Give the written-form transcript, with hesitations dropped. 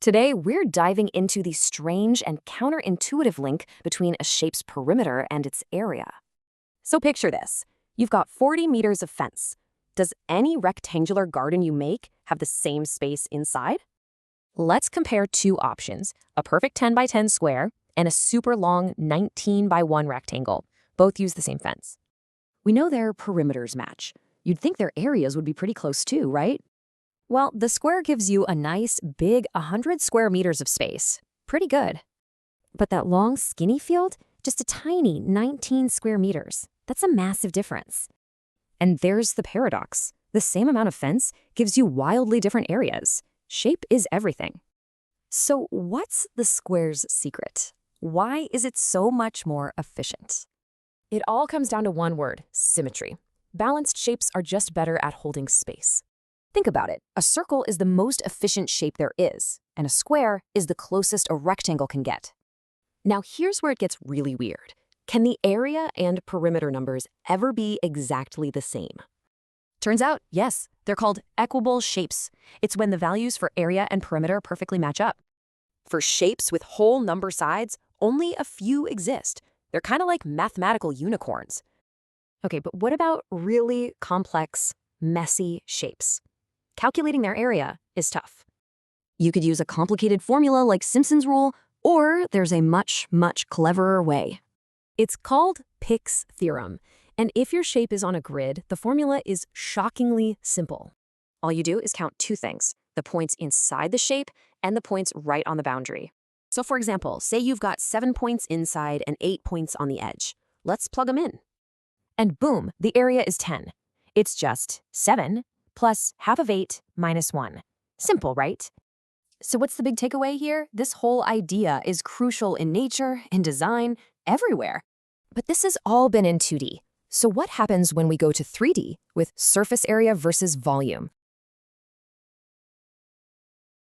Today, we're diving into the strange and counterintuitive link between a shape's perimeter and its area. So picture this. You've got 40 meters of fence. Does any rectangular garden you make have the same space inside? Let's compare two options, a perfect 10 by 10 square and a super long 19 by 1 rectangle. Both use the same fence. We know their perimeters match. You'd think their areas would be pretty close too, right? Well, the square gives you a nice, big 100 square meters of space. Pretty good. But that long, skinny field, just a tiny 19 square meters. That's a massive difference. And there's the paradox. The same amount of fence gives you wildly different areas. Shape is everything. So what's the square's secret? Why is it so much more efficient? It all comes down to one word, symmetry. Balanced shapes are just better at holding space. Think about it. A circle is the most efficient shape there is, and a square is the closest a rectangle can get. Now here's where it gets really weird. Can the area and perimeter numbers ever be exactly the same? Turns out, yes, they're called equable shapes. It's when the values for area and perimeter perfectly match up. For shapes with whole number sides, only a few exist. They're kind of like mathematical unicorns. Okay, but what about really complex, messy shapes? Calculating their area is tough. You could use a complicated formula like Simpson's rule, or there's a much, much cleverer way. It's called Pick's theorem, and if your shape is on a grid, the formula is shockingly simple. All you do is count two things, the points inside the shape and the points right on the boundary. So for example, say you've got 7 points inside and 8 points on the edge. Let's plug them in. And boom, the area is 10. It's just 7 plus half of 8 minus 1. Simple, right? So what's the big takeaway here? This whole idea is crucial in nature, in design, everywhere. But this has all been in 2D. So what happens when we go to 3D with surface area versus volume?